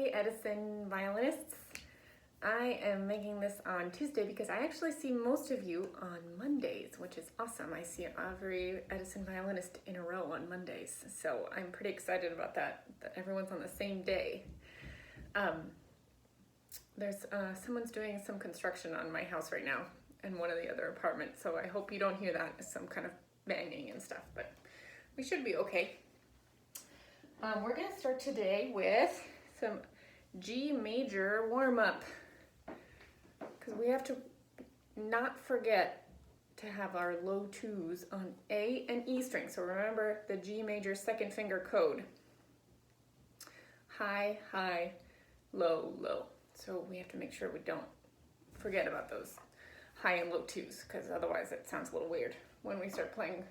Hi Edison violinists. I am making this on Tuesday because I actually see most of you on Mondays, which is awesome. I see every Edison violinist in a row on Mondays, so I'm pretty excited about that everyone's on the same day. There's someone's doing some construction on my house right now in one of the other apartments, so I hope you don't hear that as some kind of banging and stuff, but we should be okay. We're going to start today with some G major warm-up because we have to not forget to have our low twos on A and E string. So remember the G major second finger code. High, high, low, low. So we have to make sure we don't forget about those high and low twos because otherwise it sounds a little weird when we start playing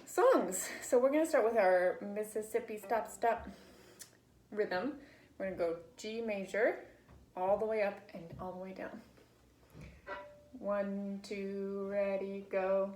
songs. So we're going to start with our Mississippi stop stop rhythm. We're going to go G major all the way up and all the way down. 1, 2, ready, go.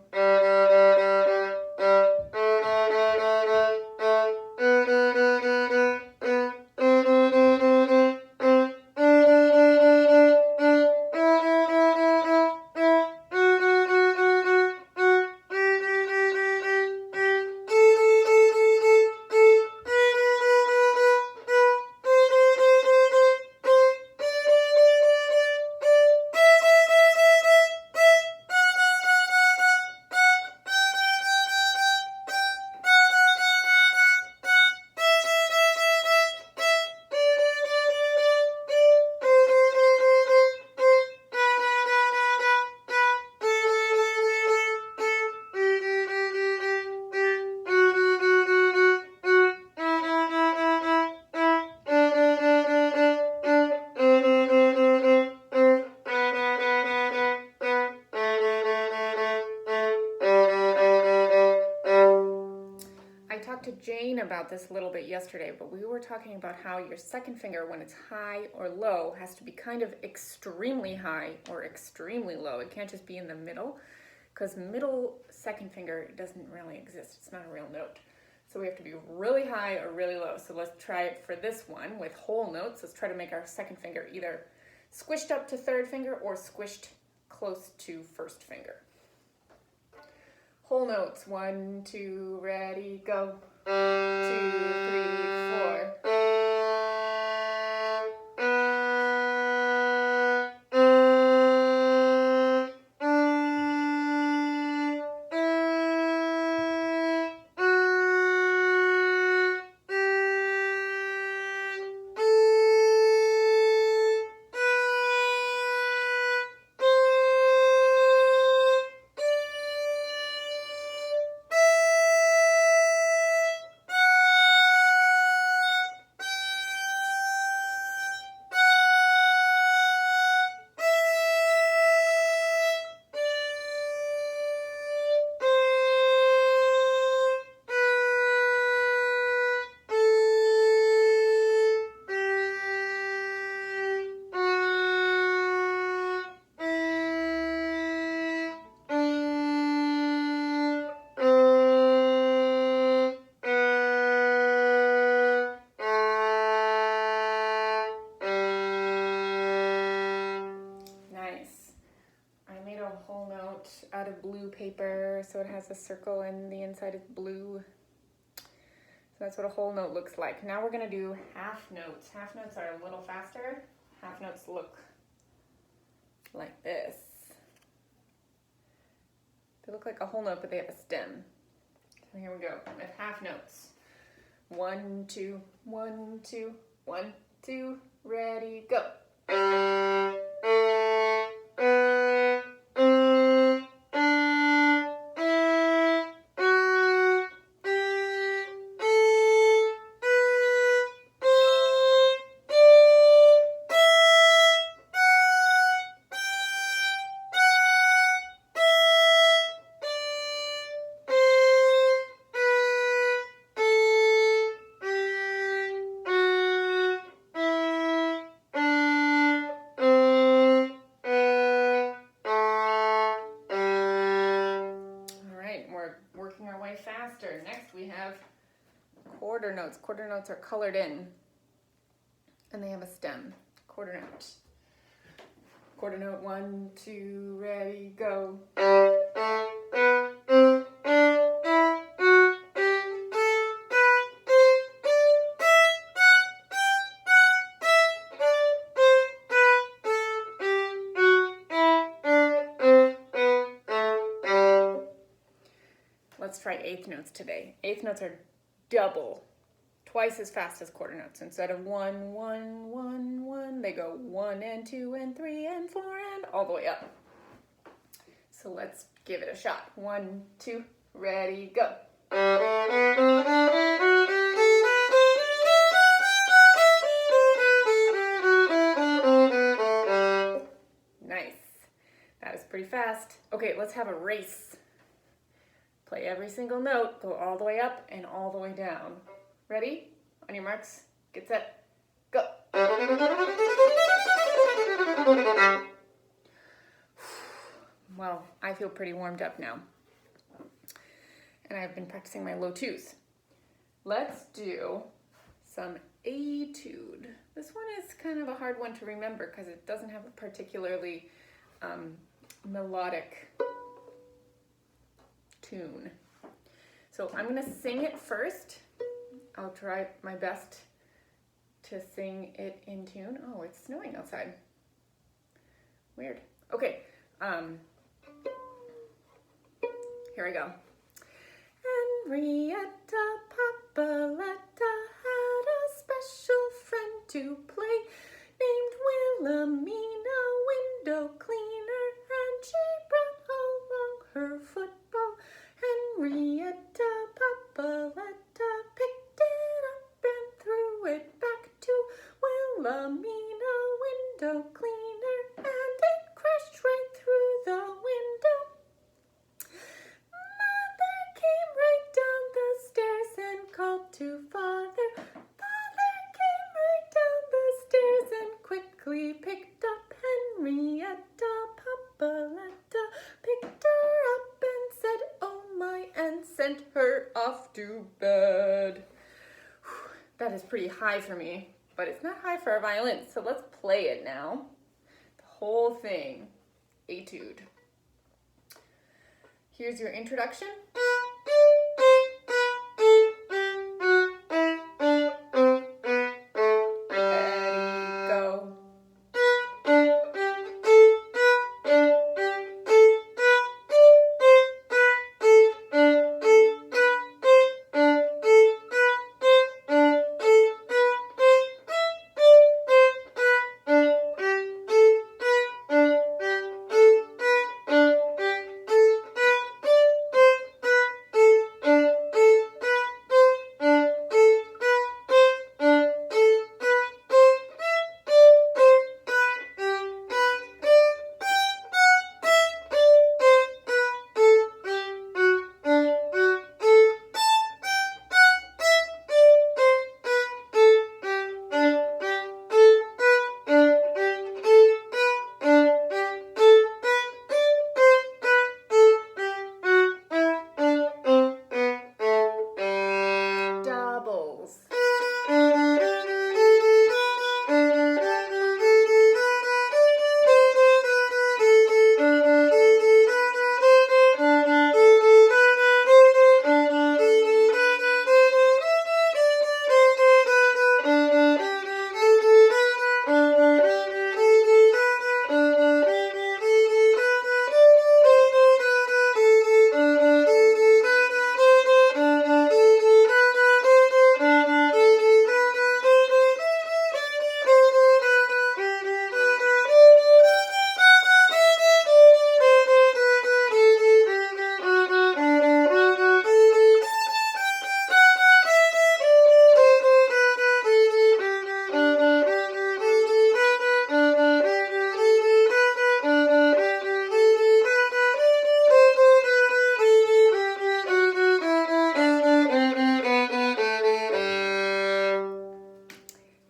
To Jane about this a little bit yesterday, but we were talking about how your second finger, when it's high or low, has to be kind of extremely high or extremely low. It can't just be in the middle, because middle second finger doesn't really exist. It's not a real note. So we have to be really high or really low. So let's try it for this one with whole notes. Let's try to make our second finger either squished up to third finger or squished close to first finger. Whole notes, 1, 2, ready, go. 2, 3, 4. Out of blue paper, so it has a circle and the inside is blue. So that's what a whole note looks like. Now we're going to do half notes. Half notes are a little faster. Half notes look like this. They look like a whole note, but they have a stem. So here we go with half notes. 1, 2, 1, 2, 1, 2, ready, go. Next we have quarter notes. Quarter notes are colored in. and they have a stem. Quarter note. Quarter note, 1, 2, ready, go. Let's try eighth notes today. Eighth notes are double, twice as fast as quarter notes. Instead of 1, 1, 1, 1, they go 1 and 2 and 3 and 4 and all the way up. So let's give it a shot. 1, 2, ready, go. Nice. That is pretty fast. Okay, let's have a race. Play every single note, go all the way up and all the way down. Ready? On your marks, get set, go. Well, I feel pretty warmed up now. And I've been practicing my low twos. Let's do some Etude. This one is kind of a hard one to remember because it doesn't have a particularly melodic tune. So I'm going to sing it first. I'll try my best to sing it in tune. Oh, it's snowing outside. Weird. Okay. Here I go. Henrietta Papaletta had a special friend to play named Wilhelmina Window Cleaner, and she brought along her football. Henrietta Papaletta picked it up and threw it back to Wilhelmina Window Cleaner, and it crashed right through the window. Mother came right down the stairs and called to Father. Father came right down the stairs and quickly picked up Henrietta Papaletta, picked her up and said, "Oh my," and sent her off to bed. That is pretty high for me, but it's not high for a violin, so let's play it now. The whole thing, Etude. Here's your introduction. Ready, go. Doubles.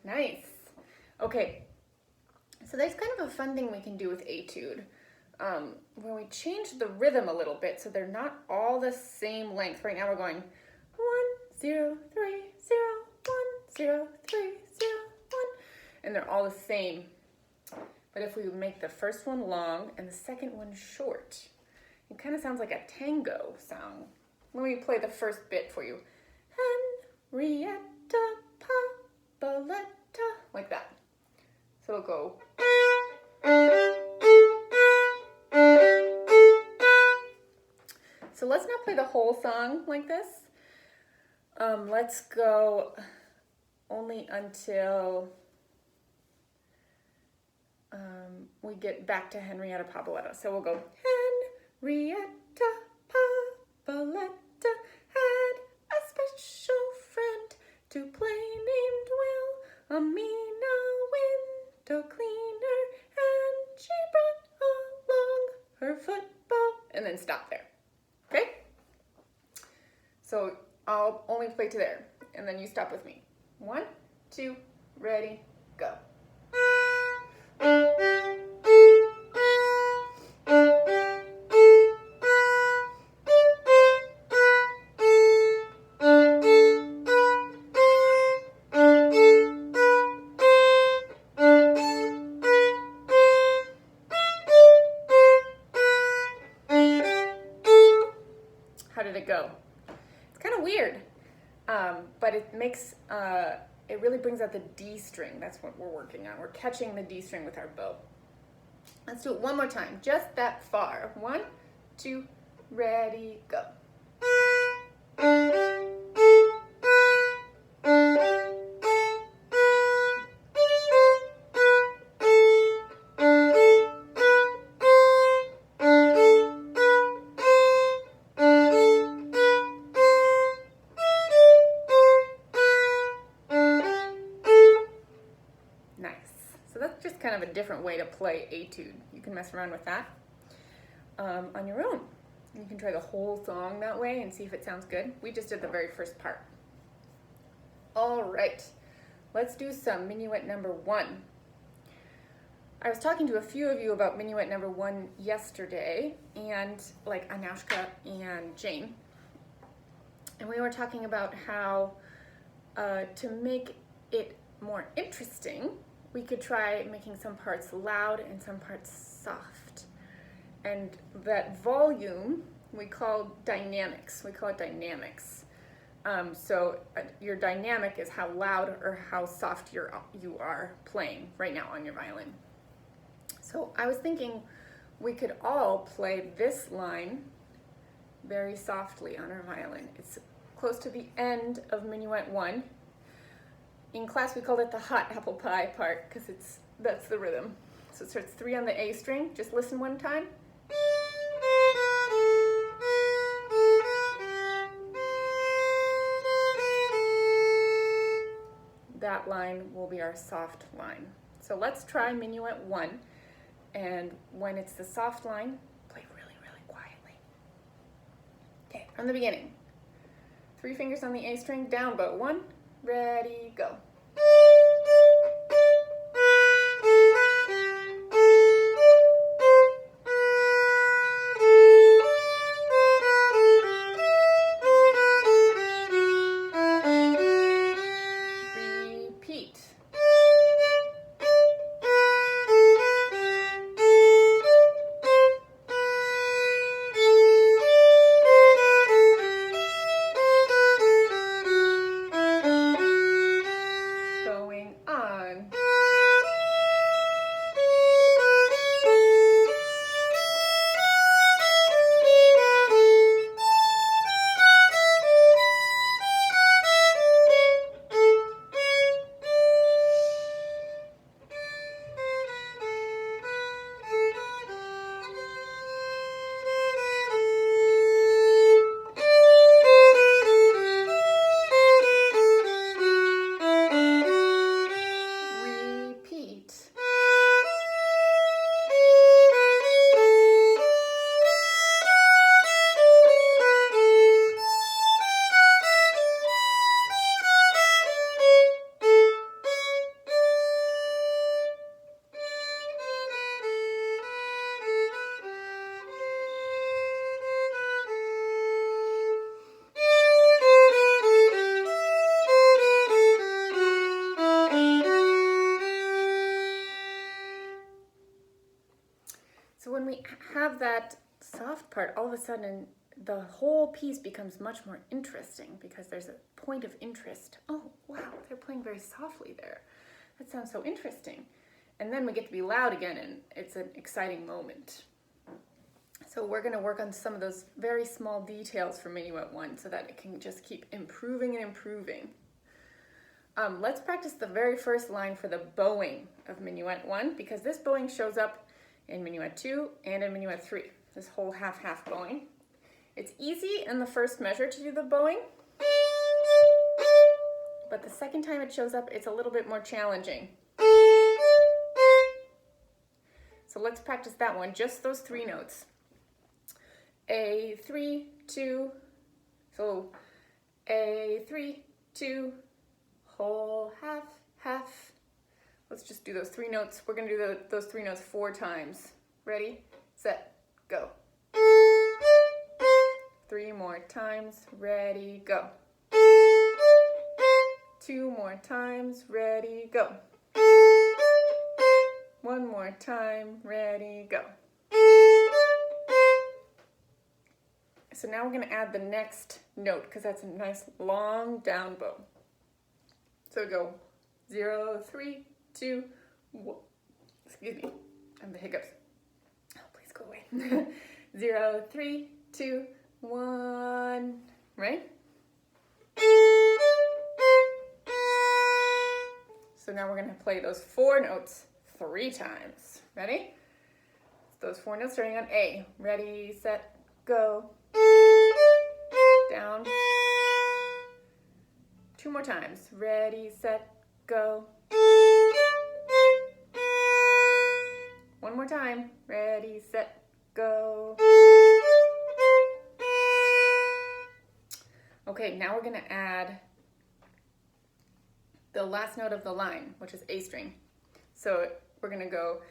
Nice. Okay, so there's kind of a fun thing we can do with Etude, where we change the rhythm a little bit so they're not all the same length. Right now we're going 1, 0, 3, 0, 1, 0, 3, 0, 1, and they're all the same. But if we make the first one long and the second one short, it kind of sounds like a tango song. Let me play the first bit for you. Henrietta Papaletta, like that. So it'll go. So let's not play the whole song like this. Let's go only until we get back to Henrietta Papaletta. So we'll go, Henrietta Papaletta had a special friend to play named Will, a Mina window cleaner, and she brought along her football, and then stop there. Okay? So I'll only play to there, and then you stop with me. 1, 2, ready, go. How did it go? It's kind of weird, but it makes, it really brings out the D string. That's what we're working on. We're catching the D string with our bow. Let's do it one more time, just that far. 1, 2, ready, go. Kind of a different way to play Etude. You can mess around with that on your own. You can try the whole song that way and see if it sounds good. We just did the very first part. All right, let's do some Minuet number 1. I was talking to a few of you about Minuet number 1 yesterday, and like Anoushka and Jane, and we were talking about how to make it more interesting, we could try making some parts loud and some parts soft. And that volume we call dynamics. We call it dynamics. So your dynamic is how loud or how soft you are playing right now on your violin. So I was thinking we could all play this line very softly on our violin. It's close to the end of Minuet 1. In class, we called it the hot apple pie part because that's the rhythm. So it starts 3 on the A string. Just listen one time. That line will be our soft line. So let's try Minuet 1. And when it's the soft line, play really, really quietly. Okay, from the beginning. 3 fingers on the A string, down bow. 1, ready, go. Repeat. Going on. we have that soft part, all of a sudden the whole piece becomes much more interesting because there's a point of interest. Oh, wow, they're playing very softly there. That sounds so interesting. And then we get to be loud again, and it's an exciting moment. So we're going to work on some of those very small details for Minuet 1 so that it can just keep improving and improving. Let's practice the very first line for the bowing of Minuet 1 because this bowing shows up in Minuet 2 and in Minuet 3. This whole half-half bowing. It's easy in the first measure to do the bowing, but the second time it shows up, it's a little bit more challenging. So let's practice that one, just those 3 notes. A, 3, 2, so A, 3, 2, whole, half, half. Let's just do those 3 notes. We're gonna do those 3 notes 4 times. Ready, set, go. 3 more times, ready, go. 2 more times, ready, go. 1 more time, ready, go. So now we're going to add the next note because that's a nice long down bow. So go 0, 3, 2, 1. Excuse me, I have the hiccups. Oh, please go away. 0, 3, 2, 1. Right? So now we're going to play those 4 notes 3 times. Ready? Those 4 notes starting on A. Ready, set, go. Down. 2 more times. Ready, set, go. 1 more time. Ready, set, go. Okay, now we're going to add the last note of the line, which is A string. So we're going to go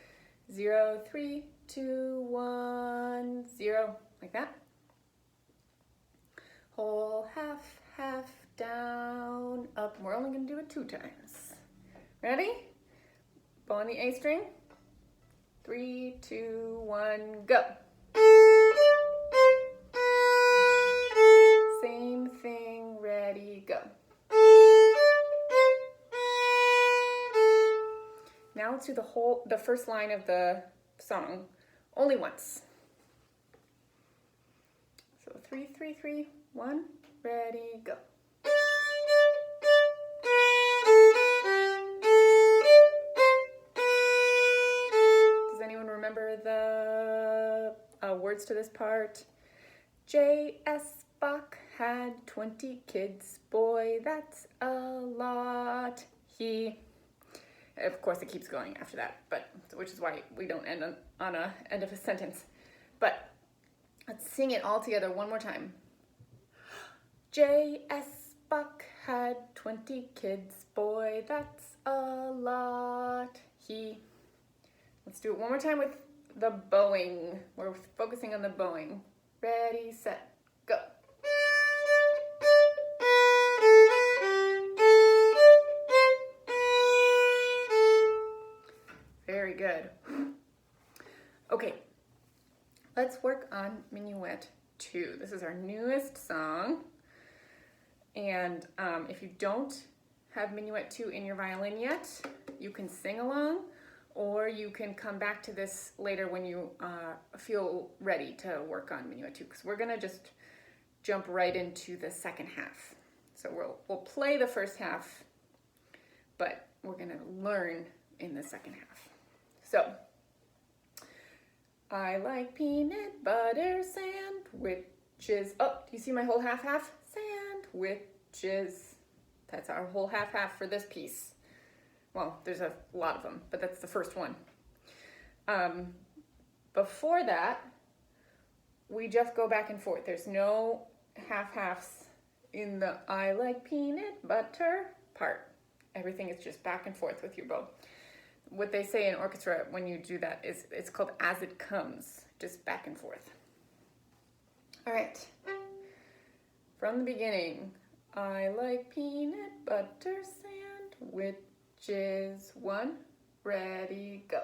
0, 3, 2, 1, 0, like that. Whole, half, half, down, up. We're only going to do it 2 times. Ready? Bow on the A string. 3, 2, 1, go. Same thing, ready, go. Now let's do the first line of the song only once. So 3, 3, 3, 1, ready, go. Does anyone remember the words to this part? J.S. Bach had 20 kids. Boy, that's a lot. Of course, it keeps going after that, but which is why we don't end on a end of a sentence. But let's sing it all together one more time. J.S. Bach had 20 kids. Boy, that's a lot. Let's do it one more time with the bowing. We're focusing on the bowing. Ready, set, go. Very good. Okay, let's work on Minuet 2. This is our newest song. And if you don't have Minuet 2 in your violin yet, you can sing along, or you can come back to this later when you feel ready to work on Minuet 2, because we're going to just jump right into the second half. So we'll play the first half, but we're going to learn in the second half. So, I like peanut butter sandwiches. Oh, do you see my whole half-half? Sandwiches. That's our whole half-half for this piece. Well, there's a lot of them, but that's the first one. Before that, we just go back and forth. There's no half-halves in the I like peanut butter part. Everything is just back and forth with your bow. What they say in orchestra when you do that is it's called as it comes, just back and forth. All right, from the beginning, I like peanut butter sandwiches. 1, ready, go.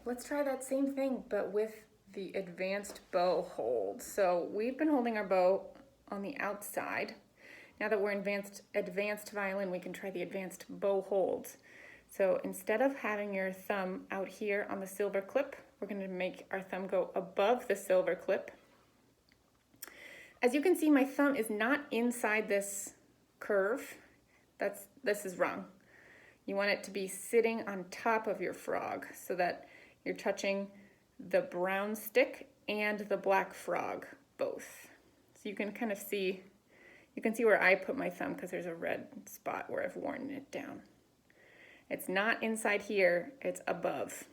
let's try that same thing, but with the advanced bow hold. So we've been holding our bow on the outside. Now that we're in advanced violin, we can try the advanced bow hold. So instead of having your thumb out here on the silver clip, we're going to make our thumb go above the silver clip. As you can see, my thumb is not inside this curve. This is wrong. You want it to be sitting on top of your frog so that you're touching the brown stick and the black frog both. So you can kind of see, you can see where I put my thumb because there's a red spot where I've worn it down. It's not inside here, it's above.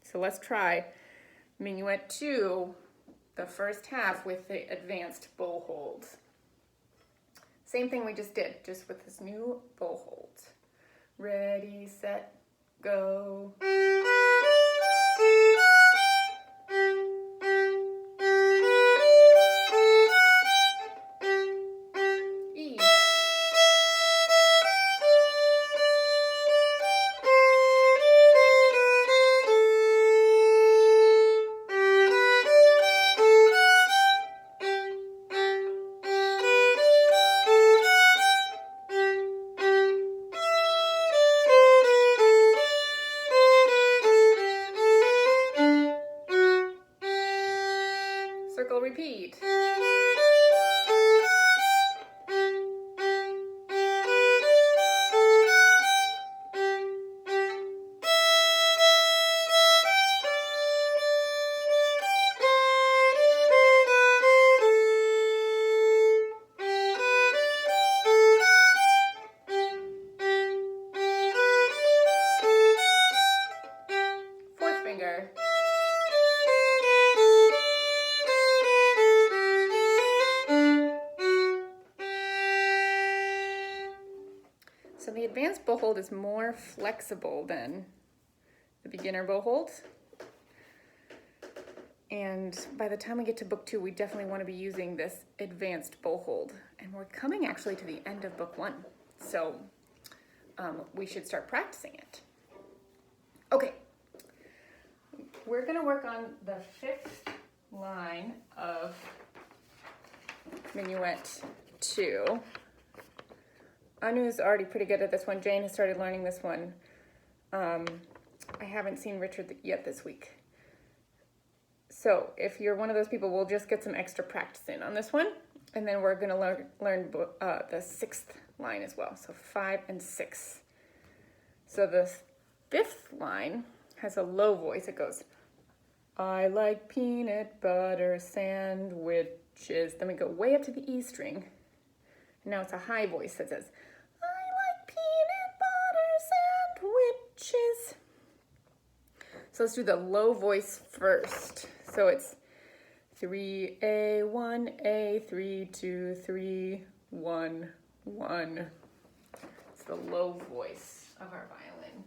So let's try Minuet 2, the first half with the advanced bow hold. Same thing we just did, just with this new bow hold. Ready, set, go. E. Circle, repeat. Fourth finger. So the advanced bow hold is more flexible than the beginner bow hold. And by the time we get to book 2, we definitely want to be using this advanced bow hold. And we're coming actually to the end of book 1. So we should start practicing it. Okay. We're going to work on the 5th line of Minuet 2. Anu's already pretty good at this one. Jane has started learning this one. I haven't seen Richard yet this week. So if you're one of those people, we'll just get some extra practice in on this one. And then we're going to learn the 6th line as well. So 5 and 6. So the 5th line has a low voice. It goes, I like peanut butter sandwiches. Then we go way up to the E string. And now it's a high voice that says, I like peanut butter sandwiches. So let's do the low voice first. So it's 3A, 1A, 3, 2, 3, 1, 1. It's the low voice of our violin.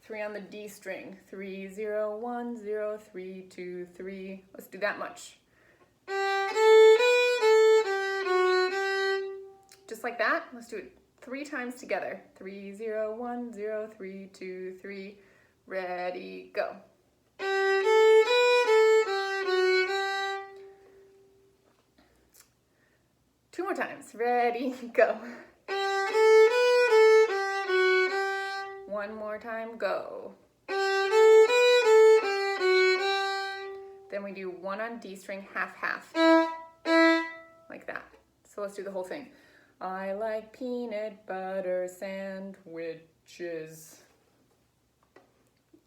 3 on the D string. 3, 0, 1, 0, 3, 2, 3. Let's do that much. Just like that. Let's do it 3 times together. 3, 0, 1, 0, 3, 2, 3. Ready, go. Two more times. Ready, go. One more time, go. Then we do 1 on D string, half, half. Like that. So let's do the whole thing. I like peanut butter sandwiches.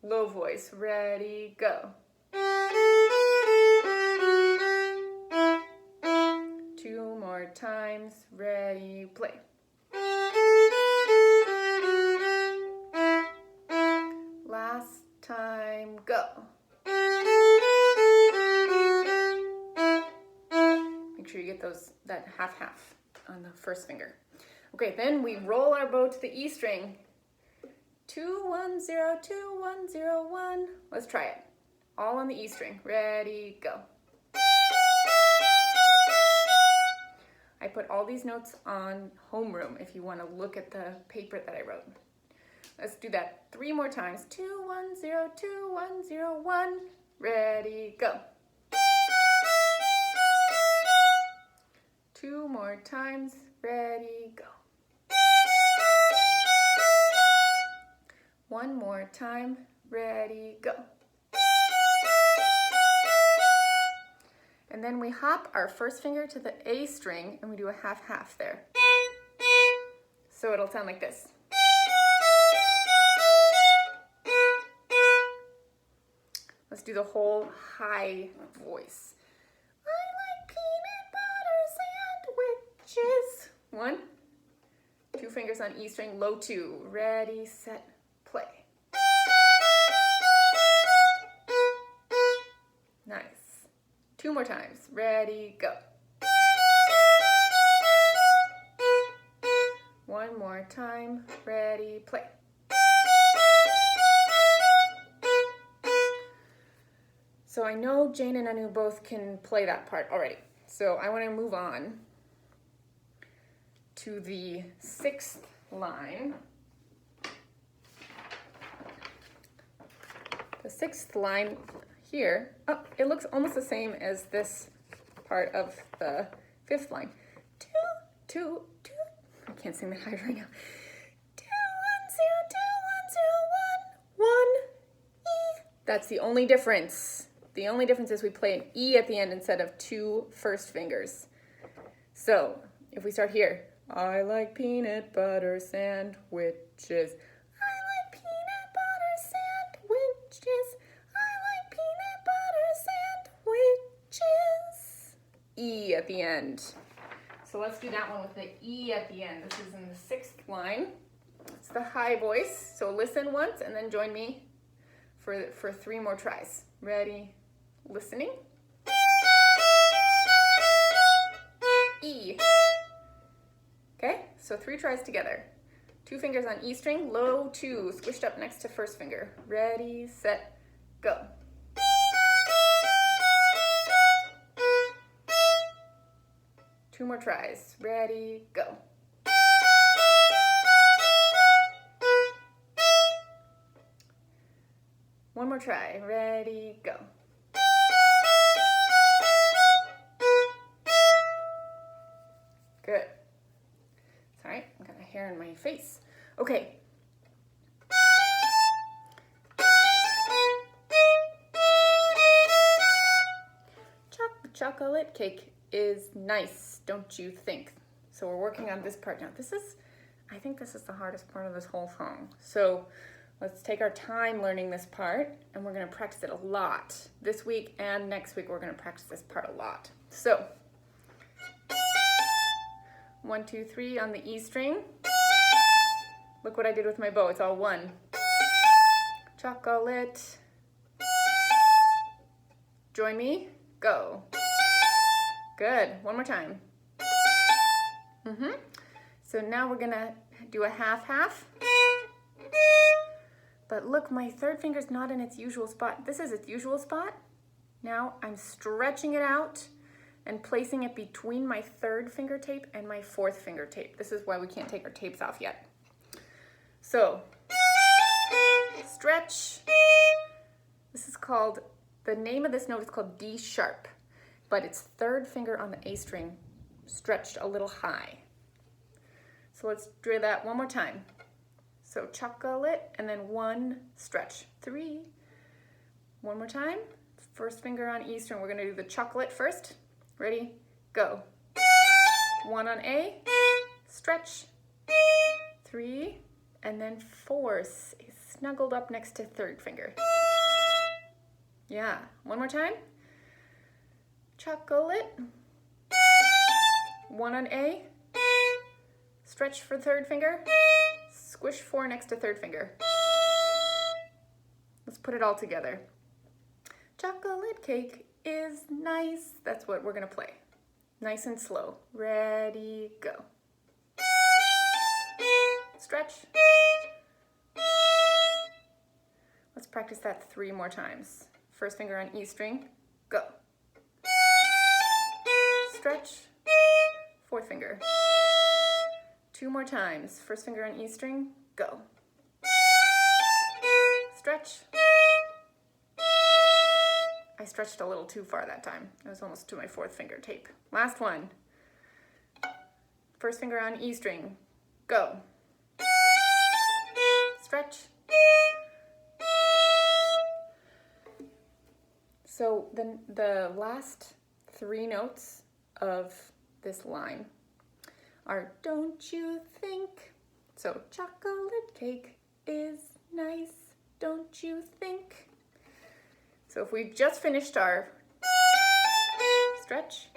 Low voice, ready, go. 2 more times, ready, play. Last time, go. Make sure you get that half-half on the first finger. Okay, then we roll our bow to the E string. 2, 1, 0, 2, 1, 0, 1. Let's try it. All on the E string. Ready, go. I put all these notes on homeroom if you want to look at the paper that I wrote. Let's do that 3 more times. 2, 1, 0, 2, 1, 0, 1. Ready, go. 2 more times. Ready, go. 1 more time. Ready, go. And then we hop our first finger to the A string and we do a half-half there. So it'll sound like this. Let's do the whole high voice. I like peanut butter sandwiches. 1, 2 fingers on E string, low 2. Ready, set, play. Nice. 2 more times. Ready, go. 1 more time. Ready, play. So I know Jane and Anu both can play that part already. So I want to move on to the 6th line. The 6th line here, oh, it looks almost the same as this part of the 5th line. 2, 2, 2. I can't sing that high right now. 2, 1, 0, 2, 1, 0, 1, 1, E. That's the only difference. The only difference is we play an E at the end instead of 2 first fingers. So if we start here, I like peanut butter sandwiches. I like peanut butter sandwiches. I like peanut butter sandwiches. E at the end. So let's do that one with the E at the end. This is in the 6th line. It's the high voice. So listen once and then join me for 3 more tries. Ready? Listening. E. Okay, so 3 tries together. 2 fingers on E string, low 2, squished up next to first finger. Ready, set, go. Two more tries. Ready, go. One more try. Ready, go. Good. Sorry, I got a hair in my face. Okay. Chocolate cake is nice, don't you think? So we're working on this part now. I think this is the hardest part of this whole song. So let's take our time learning this part and we're gonna practice it a lot. This week and next week we're gonna practice this part a lot. So, 1, 2, 3 on the E string. Look what I did with my bow, it's all 1. Chocolate. Join me, go. Good, one more time. So now we're gonna do a half-half. But look, my third finger's not in its usual spot. This is its usual spot. Now I'm stretching it out and placing it between my 3rd finger tape and my 4th finger tape. This is why we can't take our tapes off yet. So, stretch. This is called, the name of this note is called D sharp, but it's 3rd finger on the A string, stretched a little high. So let's do that one more time. So chocolate, and then 1, stretch, 3. One more time, 1st finger on E string. We're gonna do the chocolate first. Ready, go. 1 on A, stretch, 3, and then 4, snuggled up next to 3rd finger. Yeah, one more time. Chocolate, 1 on A, stretch for 3rd finger, squish 4 next to 3rd finger. Let's put it all together. Chocolate cake is nice. That's what we're gonna play. Nice and slow. Ready, go. Stretch. Let's practice that 3 more times. 1st finger on E string, go. Stretch, 4th finger. 2 more times. 1st finger on E string, go. stretch. I stretched a little too far that time. I was almost to my fourth finger tape. Last one. First finger on E string. Go. Stretch. So the last three notes of this line are don't you think? So chocolate cake is nice, don't you think? So if we just finished our stretch,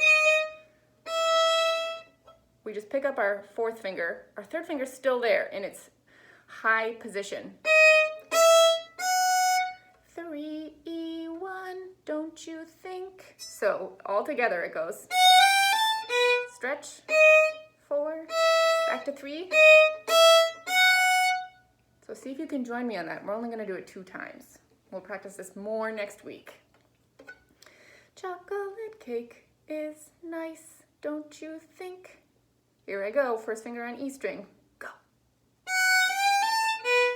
we just pick up our fourth finger. Our third finger's still there in its high position. 3, E, 1, don't you think? So all together it goes stretch, 4, back to 3. So see if you can join me on that. We're only going to do it 2 times. We'll practice this more next week. Chocolate cake is nice, don't you think? Here I go, first finger on E string. Go.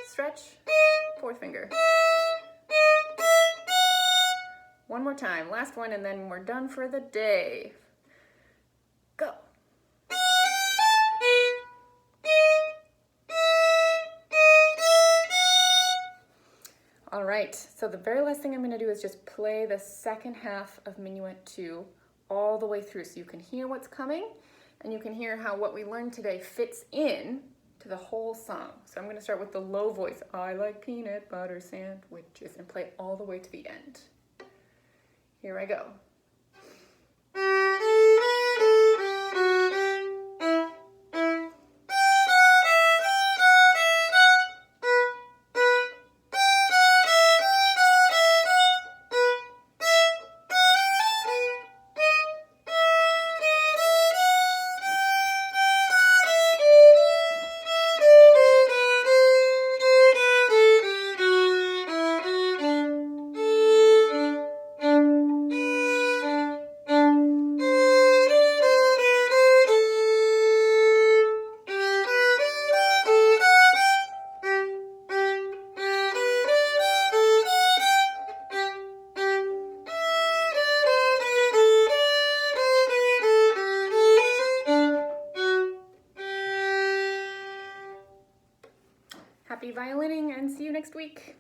Stretch, fourth finger. One more time, last one, and then we're done for the day. Go. All right, so the very last thing I'm going to do is just play the second half of Minuet 2 all the way through so you can hear what's coming and you can hear how what we learned today fits in to the whole song. So I'm going to start with the low voice. I like peanut butter sandwiches, and play all the way to the end. Here I go. Happy violining and see you next week.